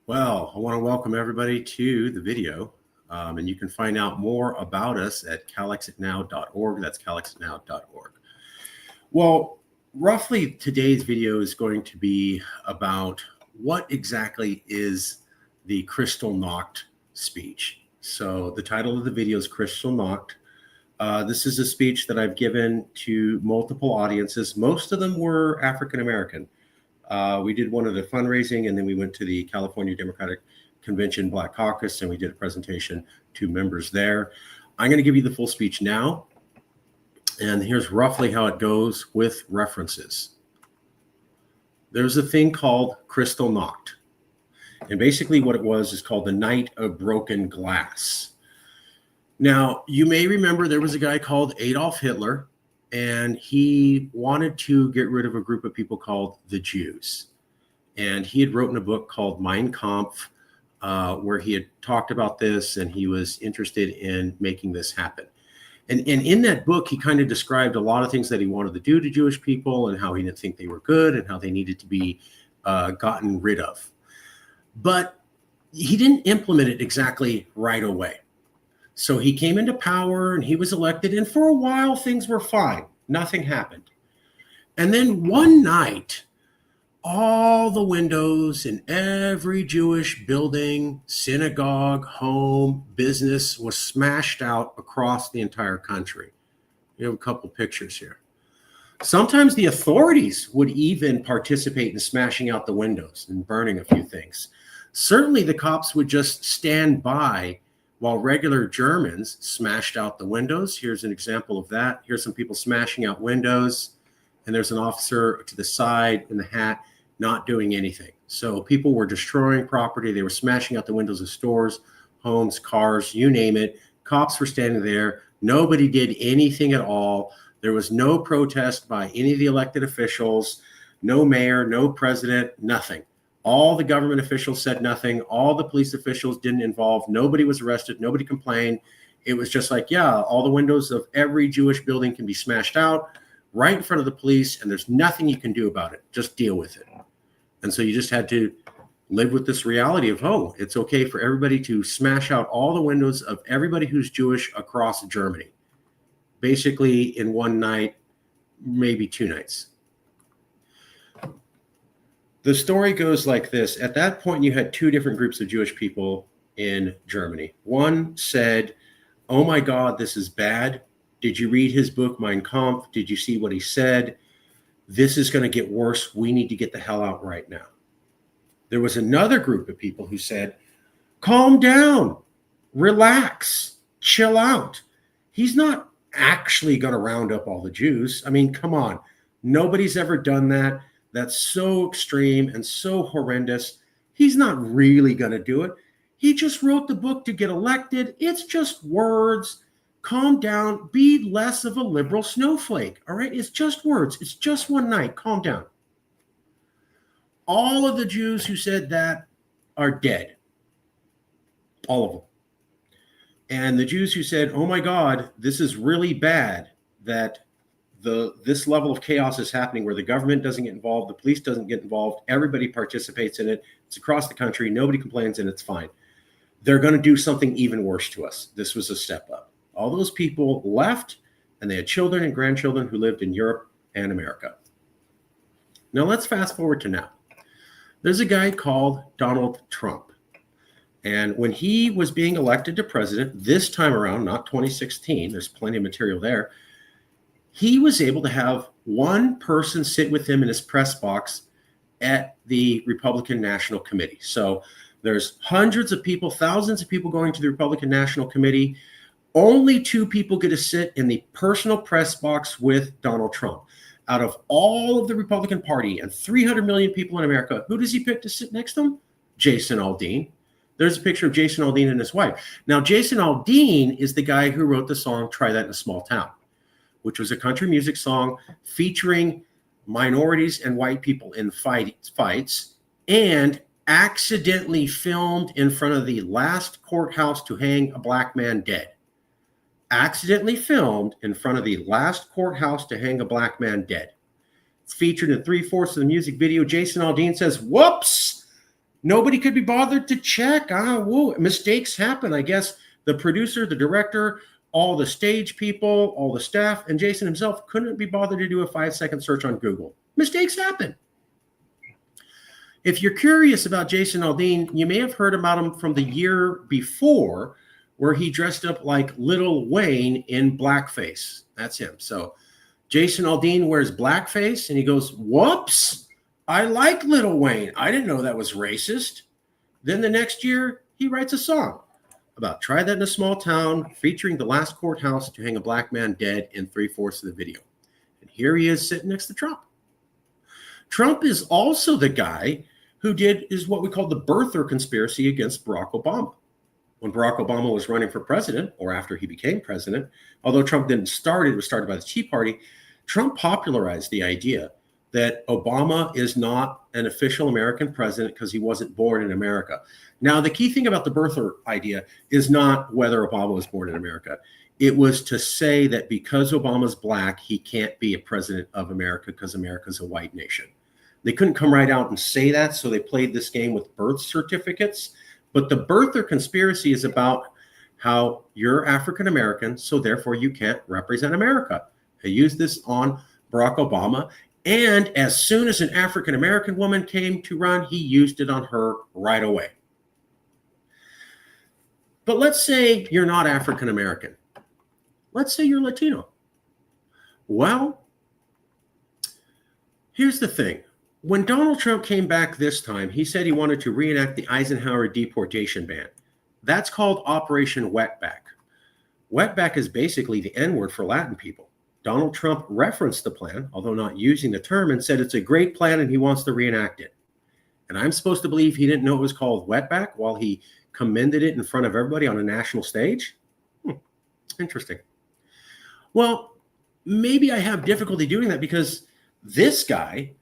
Well, I want to welcome everybody to the video, and you can find out more about us at calexitnow.org. That's calexitnow.org. Well, roughly today's video is going to be about what exactly is the Kristallnacht speech. So the title of the video is Kristallnacht. This is a speech that I've given to multiple audiences. Most of them were African American. We did one of the fundraising, and then we went to the California Democratic Convention Black Caucus, and we did a presentation to members there. I'm going to give you the full speech now, and here's roughly how it goes with references. There's a thing called Kristallnacht, and basically what it was is called the Night of Broken Glass. Now, you may remember there was a guy called Adolf Hitler, and he wanted to get rid of a group of people called the Jews. And he had written a book called Mein Kampf, where he had talked about this, and he was interested in making this happen. And in that book, he kind of described a lot of things that he wanted to do to Jewish people and how he didn't think they were good and how they needed to be gotten rid of. But he didn't implement it exactly right away. So he came into power and he was elected, and for a while things were fine. Nothing happened. And then one night, all the windows in every Jewish building, synagogue, home, business was smashed out across the entire country. You have a couple pictures here. Sometimes the authorities would even participate in smashing out the windows and burning a few things. Certainly the cops would just stand by while regular Germans smashed out the windows. Here's an example of that. Here's some people smashing out windows, and there's an officer to the side in the hat not doing anything. So people were destroying property. They were smashing out the windows of stores, homes, cars, you name it. Cops were standing there. Nobody did anything at all. There was no protest by any of the elected officials, no mayor, no president, nothing. All the government officials said nothing. All the police officials didn't involve. Nobody was arrested. Nobody complained. It was just like, yeah, all the windows of every Jewish building can be smashed out right in front of the police, and there's nothing you can do about it. Just deal with it. And so you just had to live with this reality of, oh, it's okay for everybody to smash out all the windows of everybody who's Jewish across Germany. Basically in one night, maybe 2 nights. The story goes like this. At that point, you had 2 different groups of Jewish people in Germany. One said, oh my God, this is bad. Did you read his book, Mein Kampf? Did you see what he said? This is going to get worse. We need to get the hell out right now. There was another group of people who said, calm down, relax, chill out. He's not actually going to round up all the Jews. I mean, come on. Nobody's ever done that. That's so extreme and so horrendous. He's not really going to do it. He just wrote the book to get elected. It's just words. Calm down. Be less of a liberal snowflake. All right? It's just words. It's just one night. Calm down. All of the Jews who said that are dead. All of them. And the Jews who said, oh my God, this is really bad that this level of chaos is happening where the government doesn't get involved, the police doesn't get involved, everybody participates in it. It's across the country, nobody complains, and it's fine. They're going to do something even worse to us. This was a step up. All those people left, and they had children and grandchildren who lived in Europe and America. Now let's fast forward to now. There's a guy called Donald Trump. And when he was being elected to president, this time around, not 2016, there's plenty of material there, he was able to have one person sit with him in his press box at the Republican National Committee. So there's hundreds of people, thousands of people going to the Republican National Committee. Only 2 people get to sit in the personal press box with Donald Trump. Out of all of the Republican Party and 300 million people in America, who does he pick to sit next to him? Jason Aldean. There's a picture of Jason Aldean and his wife. Now, Jason Aldean is the guy who wrote the song Try That in a Small Town, which was a country music song featuring minorities and white people in fights, and accidentally filmed in front of the last courthouse to hang a black man dead. Accidentally filmed in front of the last courthouse to hang a black man dead. It's featured in 3/4 of the music video. Jason Aldean says, whoops, Nobody could be bothered to check. Whoa, mistakes happen. I guess the producer, the director, all the stage people, all the staff, and Jason himself couldn't be bothered to do a 5-second search on Google. Mistakes happen. If you're curious about Jason Aldean, you may have heard about him from the year before, where he dressed up like Lil Wayne in blackface. That's him. So Jason Aldean wears blackface and he goes, whoops, I like Lil Wayne. I didn't know that was racist. Then the next year, he writes a song about try that in a small town, featuring the last courthouse to hang a black man dead in 3/4 of the video. And here he is sitting next to Trump. Trump is also the guy who is what we call the birther conspiracy against Barack Obama. When Barack Obama was running for president, or after he became president, although Trump didn't start, it was started by the Tea Party, Trump popularized the idea that Obama is not an official American president because he wasn't born in America. Now, the key thing about the birther idea is not whether Obama was born in America. It was to say that because Obama's black, he can't be a president of America because America's a white nation. They couldn't come right out and say that, so they played this game with birth certificates. But the birther conspiracy is about how you're African American, so therefore you can't represent America. They used this on Barack Obama. And as soon as an African American woman came to run, he used it on her right away. But let's say you're not African American. Let's say you're Latino. Well, here's the thing. When Donald Trump came back this time, he said he wanted to reenact the Eisenhower deportation ban. That's called Operation Wetback. Wetback is basically the N-word for Latin people. Donald Trump referenced the plan, although not using the term, and said it's a great plan and he wants to reenact it. And I'm supposed to believe he didn't know it was called Wetback while he commended it in front of everybody on a national stage? Interesting. Well, maybe I have difficulty doing that because this guy,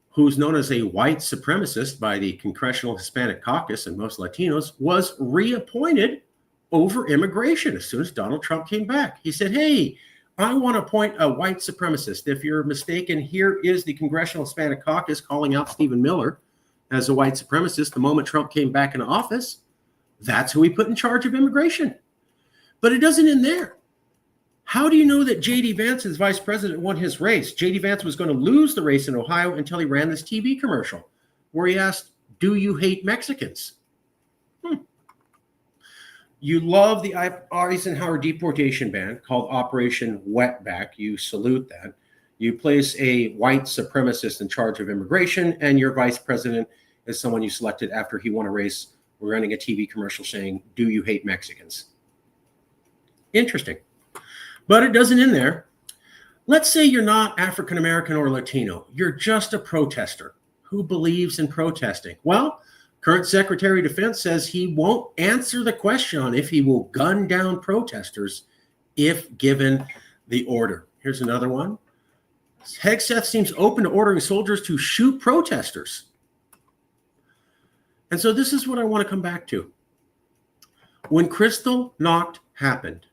who's known as a white supremacist by the Congressional Hispanic Caucus and most Latinos, was reappointed over immigration as soon as Donald Trump came back. He said, hey, I want to appoint a white supremacist. If you're mistaken, here is the Congressional Hispanic Caucus calling out Stephen Miller as a white supremacist the moment Trump came back into office. That's who he put in charge of immigration. But it doesn't end there. How do you know that J.D. Vance, as vice president, won his race? J.D. Vance was going to lose the race in Ohio until he ran this TV commercial where he asked, do you hate Mexicans? You love the Eisenhower deportation ban called Operation Wetback. You salute that. You place a white supremacist in charge of immigration, and your vice president is someone you selected after he won a race. We're running a TV commercial saying, do you hate Mexicans? Interesting. But it doesn't end there. Let's say you're not African American or Latino. You're just a protester who believes in protesting. Well, current Secretary of Defense says he won't answer the question on if he will gun down protesters if given the order. Here's another one. Hegseth seems open to ordering soldiers to shoot protesters. And so this is what I want to come back to. When Kristallnacht happened,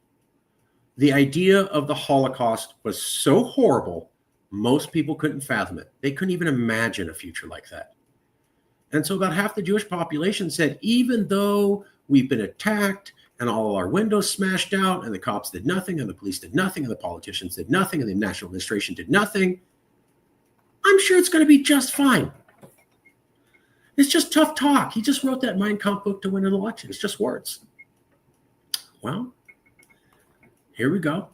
the idea of the Holocaust was so horrible, most people couldn't fathom it. They couldn't even imagine a future like that. And so about half the Jewish population said, even though we've been attacked and all our windows smashed out and the cops did nothing and the police did nothing and the politicians did nothing and the national administration did nothing, I'm sure it's going to be just fine. It's just tough talk. He just wrote that Mein Kampf book to win an election. It's just words. Well, here we go.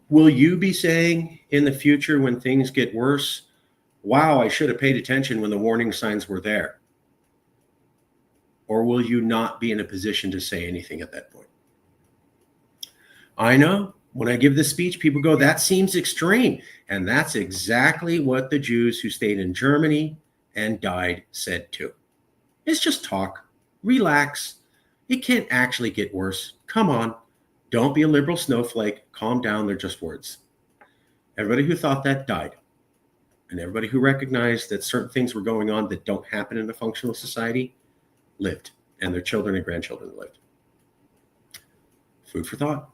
Will you be saying in the future when things get worse, wow, I should have paid attention when the warning signs were there? Or will you not be in a position to say anything at that point? I know when I give this speech, people go, that seems extreme. And that's exactly what the Jews who stayed in Germany and died said too. It's just talk. Relax. It can't actually get worse. Come on. Don't be a liberal snowflake. Calm down. They're just words. Everybody who thought that died. And everybody who recognized that certain things were going on that don't happen in a functional society lived, and their children and grandchildren lived. Food for thought.